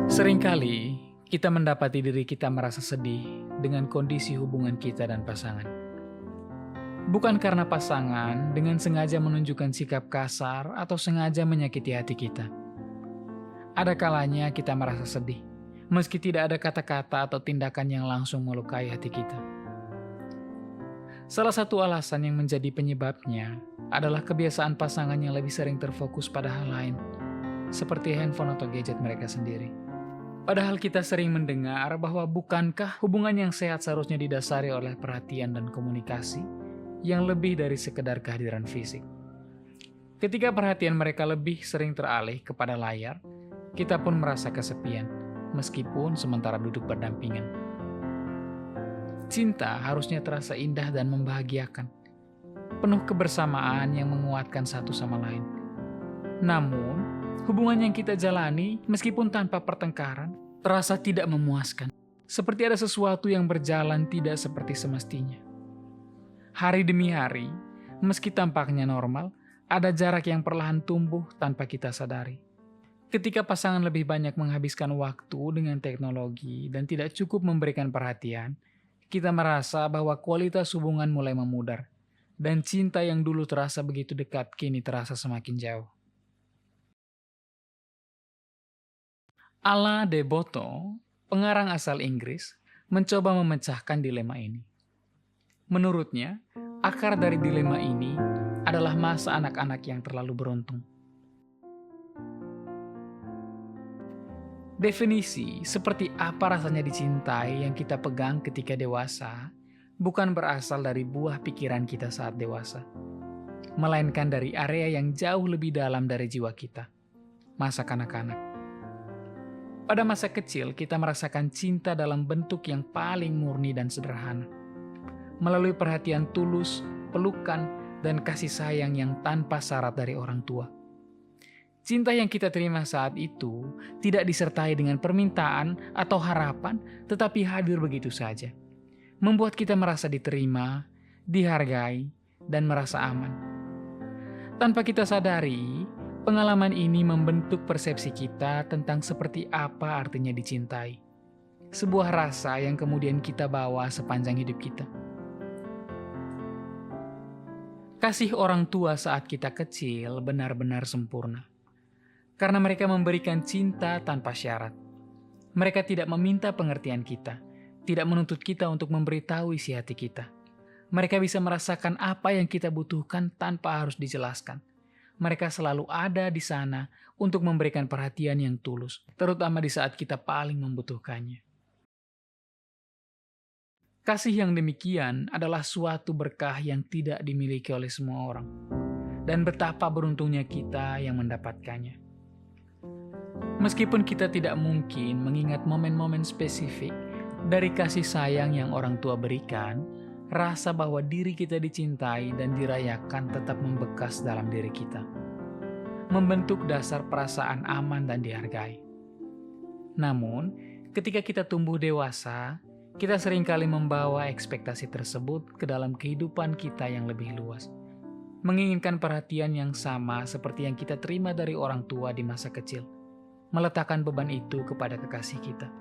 Seringkali kita mendapati diri kita merasa sedih dengan kondisi hubungan kita dan pasangan. Bukan karena pasangan dengan sengaja menunjukkan sikap kasar atau sengaja menyakiti hati kita. Ada kalanya kita merasa sedih, meski tidak ada kata-kata atau tindakan yang langsung melukai hati kita. Salah satu alasan yang menjadi penyebabnya adalah kebiasaan pasangan yang lebih sering terfokus pada hal lain, seperti handphone atau gadget mereka sendiri. Padahal kita sering mendengar bahwa bukankah hubungan yang sehat seharusnya didasari oleh perhatian dan komunikasi yang lebih dari sekedar kehadiran fisik. Ketika perhatian mereka lebih sering teralih kepada layar, kita pun merasa kesepian, meskipun sementara duduk berdampingan. Cinta harusnya terasa indah dan membahagiakan, penuh kebersamaan yang menguatkan satu sama lain. Namun, hubungan yang kita jalani, meskipun tanpa pertengkaran, terasa tidak memuaskan. Seperti ada sesuatu yang berjalan tidak seperti semestinya. Hari demi hari, meski tampaknya normal, ada jarak yang perlahan tumbuh tanpa kita sadari. Ketika pasangan lebih banyak menghabiskan waktu dengan teknologi dan tidak cukup memberikan perhatian, kita merasa bahwa kualitas hubungan mulai memudar, dan cinta yang dulu terasa begitu dekat kini terasa semakin jauh. Alain de Botton, pengarang asal Inggris, mencoba memecahkan dilema ini. Menurutnya, akar dari dilema ini adalah masa anak-anak yang terlalu beruntung. Definisi seperti apa rasanya dicintai yang kita pegang ketika dewasa bukan berasal dari buah pikiran kita saat dewasa, melainkan dari area yang jauh lebih dalam dari jiwa kita, masa kanak-kanak. Pada masa kecil, kita merasakan cinta dalam bentuk yang paling murni dan sederhana, melalui perhatian tulus, pelukan, dan kasih sayang yang tanpa syarat dari orang tua. Cinta yang kita terima saat itu tidak disertai dengan permintaan atau harapan, tetapi hadir begitu saja, membuat kita merasa diterima, dihargai, dan merasa aman. Tanpa kita sadari, pengalaman ini membentuk persepsi kita tentang seperti apa artinya dicintai. Sebuah rasa yang kemudian kita bawa sepanjang hidup kita. Kasih orang tua saat kita kecil benar-benar sempurna. Karena mereka memberikan cinta tanpa syarat. Mereka tidak meminta pengertian kita, tidak menuntut kita untuk memberitahu isi hati kita. Mereka bisa merasakan apa yang kita butuhkan tanpa harus dijelaskan. Mereka selalu ada di sana untuk memberikan perhatian yang tulus, terutama di saat kita paling membutuhkannya. Kasih yang demikian adalah suatu berkah yang tidak dimiliki oleh semua orang, dan betapa beruntungnya kita yang mendapatkannya. Meskipun kita tidak mungkin mengingat momen-momen spesifik dari kasih sayang yang orang tua berikan, rasa bahwa diri kita dicintai dan dirayakan tetap membekas dalam diri kita, membentuk dasar perasaan aman dan dihargai. Namun, ketika kita tumbuh dewasa, kita seringkali membawa ekspektasi tersebut ke dalam kehidupan kita yang lebih luas, menginginkan perhatian yang sama seperti yang kita terima dari orang tua di masa kecil, meletakkan beban itu kepada kekasih kita.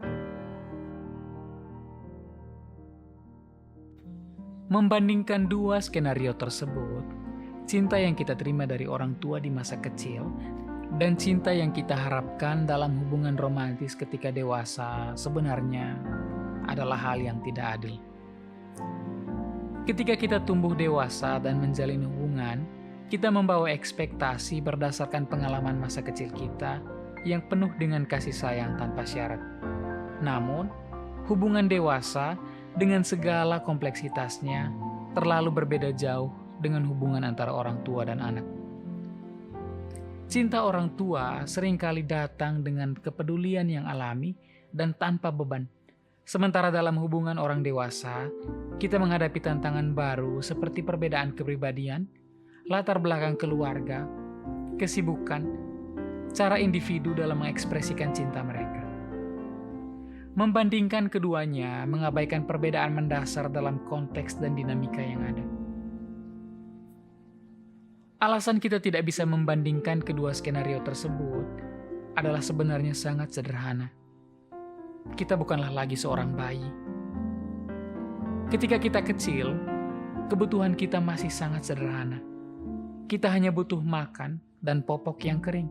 Membandingkan dua skenario tersebut, cinta yang kita terima dari orang tua di masa kecil dan cinta yang kita harapkan dalam hubungan romantis ketika dewasa sebenarnya adalah hal yang tidak adil. Ketika kita tumbuh dewasa dan menjalin hubungan, kita membawa ekspektasi berdasarkan pengalaman masa kecil kita yang penuh dengan kasih sayang tanpa syarat. Namun, hubungan dewasa dengan segala kompleksitasnya terlalu berbeda jauh dengan hubungan antara orang tua dan anak. Cinta orang tua seringkali datang dengan kepedulian yang alami dan tanpa beban. Sementara dalam hubungan orang dewasa, kita menghadapi tantangan baru seperti perbedaan kepribadian, latar belakang keluarga, kesibukan, cara individu dalam mengekspresikan cinta mereka. Membandingkan keduanya mengabaikan perbedaan mendasar dalam konteks dan dinamika yang ada. Alasan kita tidak bisa membandingkan kedua skenario tersebut adalah sebenarnya sangat sederhana. kita bukanlah lagi seorang bayi. Ketika kita kecil, kebutuhan kita masih sangat sederhana. Kita hanya butuh makan dan popok yang kering.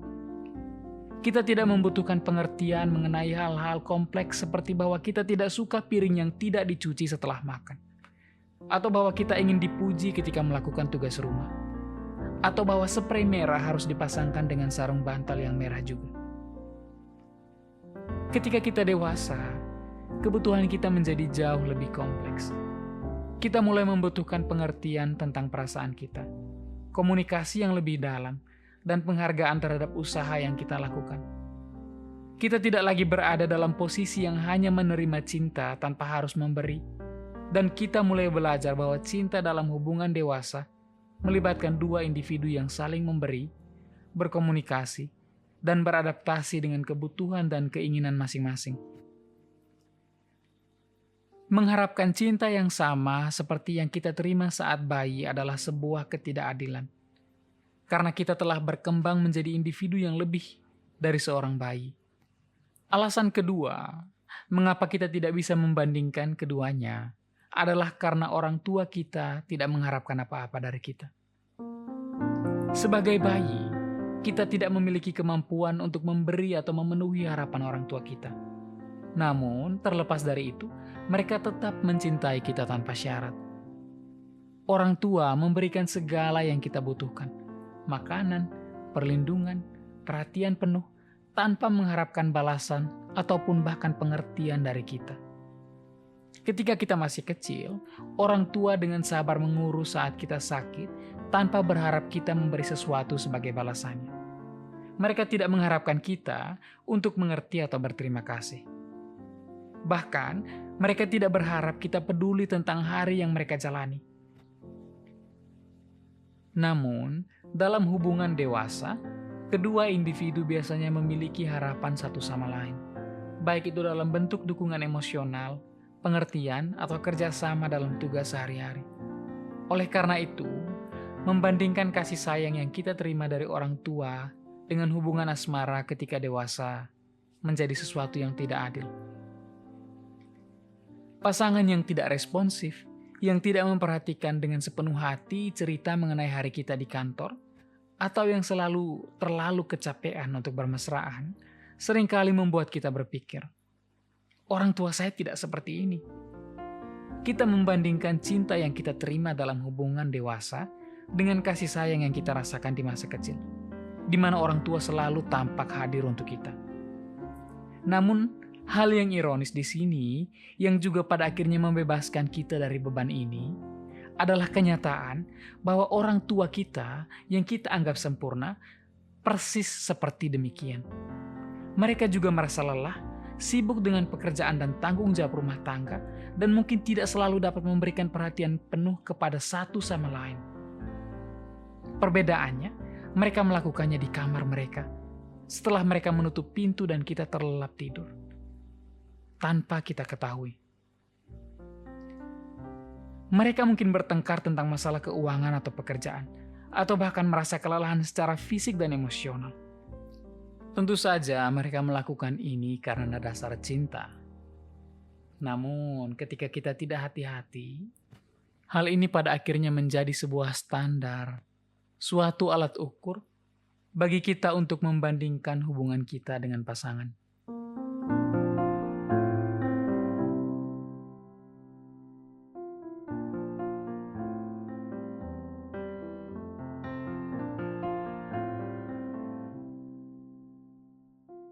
Kita tidak membutuhkan pengertian mengenai hal-hal kompleks seperti bahwa kita tidak suka piring yang tidak dicuci setelah makan. Atau bahwa kita ingin dipuji ketika melakukan tugas rumah. Atau bahwa spray merah harus dipasangkan dengan sarung bantal yang merah juga. Ketika kita dewasa, kebutuhan kita menjadi jauh lebih kompleks. Kita mulai membutuhkan pengertian tentang perasaan kita, komunikasi yang lebih dalam, dan penghargaan terhadap usaha yang kita lakukan. Kita tidak lagi berada dalam posisi yang hanya menerima cinta tanpa harus memberi, dan kita mulai belajar bahwa cinta dalam hubungan dewasa melibatkan dua individu yang saling memberi, berkomunikasi, dan beradaptasi dengan kebutuhan dan keinginan masing-masing. Mengharapkan cinta yang sama seperti yang kita terima saat bayi adalah sebuah ketidakadilan. Karena kita telah berkembang menjadi individu yang lebih dari seorang bayi. Alasan kedua, mengapa kita tidak bisa membandingkan keduanya, adalah karena orang tua kita tidak mengharapkan apa-apa dari kita. Sebagai bayi, kita tidak memiliki kemampuan untuk memberi atau memenuhi harapan orang tua kita. Namun, terlepas dari itu, mereka tetap mencintai kita tanpa syarat. Orang tua memberikan segala yang kita butuhkan, makanan, perlindungan, perhatian penuh, tanpa mengharapkan balasan ataupun bahkan pengertian dari kita. Ketika kita masih kecil, orang tua dengan sabar mengurus saat kita sakit, tanpa berharap kita memberi sesuatu sebagai balasannya. Mereka tidak mengharapkan kita untuk mengerti atau berterima kasih. Bahkan, mereka tidak berharap kita peduli tentang hari yang mereka jalani. Namun, dalam hubungan dewasa, kedua individu biasanya memiliki harapan satu sama lain, baik itu dalam bentuk dukungan emosional, pengertian, atau kerjasama dalam tugas sehari-hari. Oleh karena itu, membandingkan kasih sayang yang kita terima dari orang tua dengan hubungan asmara ketika dewasa menjadi sesuatu yang tidak adil. Pasangan yang tidak responsif, yang tidak memperhatikan dengan sepenuh hati cerita mengenai hari kita di kantor, atau yang terlalu kecapean untuk bermesraan, seringkali membuat kita berpikir, orang tua saya tidak seperti ini. Kita membandingkan cinta yang kita terima dalam hubungan dewasa dengan kasih sayang yang kita rasakan di masa kecil, di mana orang tua selalu tampak hadir untuk kita. Namun, hal yang ironis di sini, yang juga pada akhirnya membebaskan kita dari beban ini, adalah kenyataan bahwa orang tua kita yang kita anggap sempurna, persis seperti demikian. Mereka juga merasa lelah, sibuk dengan pekerjaan dan tanggung jawab rumah tangga, dan mungkin tidak selalu dapat memberikan perhatian penuh kepada satu sama lain. Perbedaannya, mereka melakukannya di kamar mereka, setelah mereka menutup pintu dan kita terlelap tidur, tanpa kita ketahui. Mereka mungkin bertengkar tentang masalah keuangan atau pekerjaan, atau bahkan merasa kelelahan secara fisik dan emosional. Tentu saja mereka melakukan ini karena dasar cinta. Namun ketika kita tidak hati-hati, hal ini pada akhirnya menjadi sebuah standar, suatu alat ukur bagi kita untuk membandingkan hubungan kita dengan pasangan.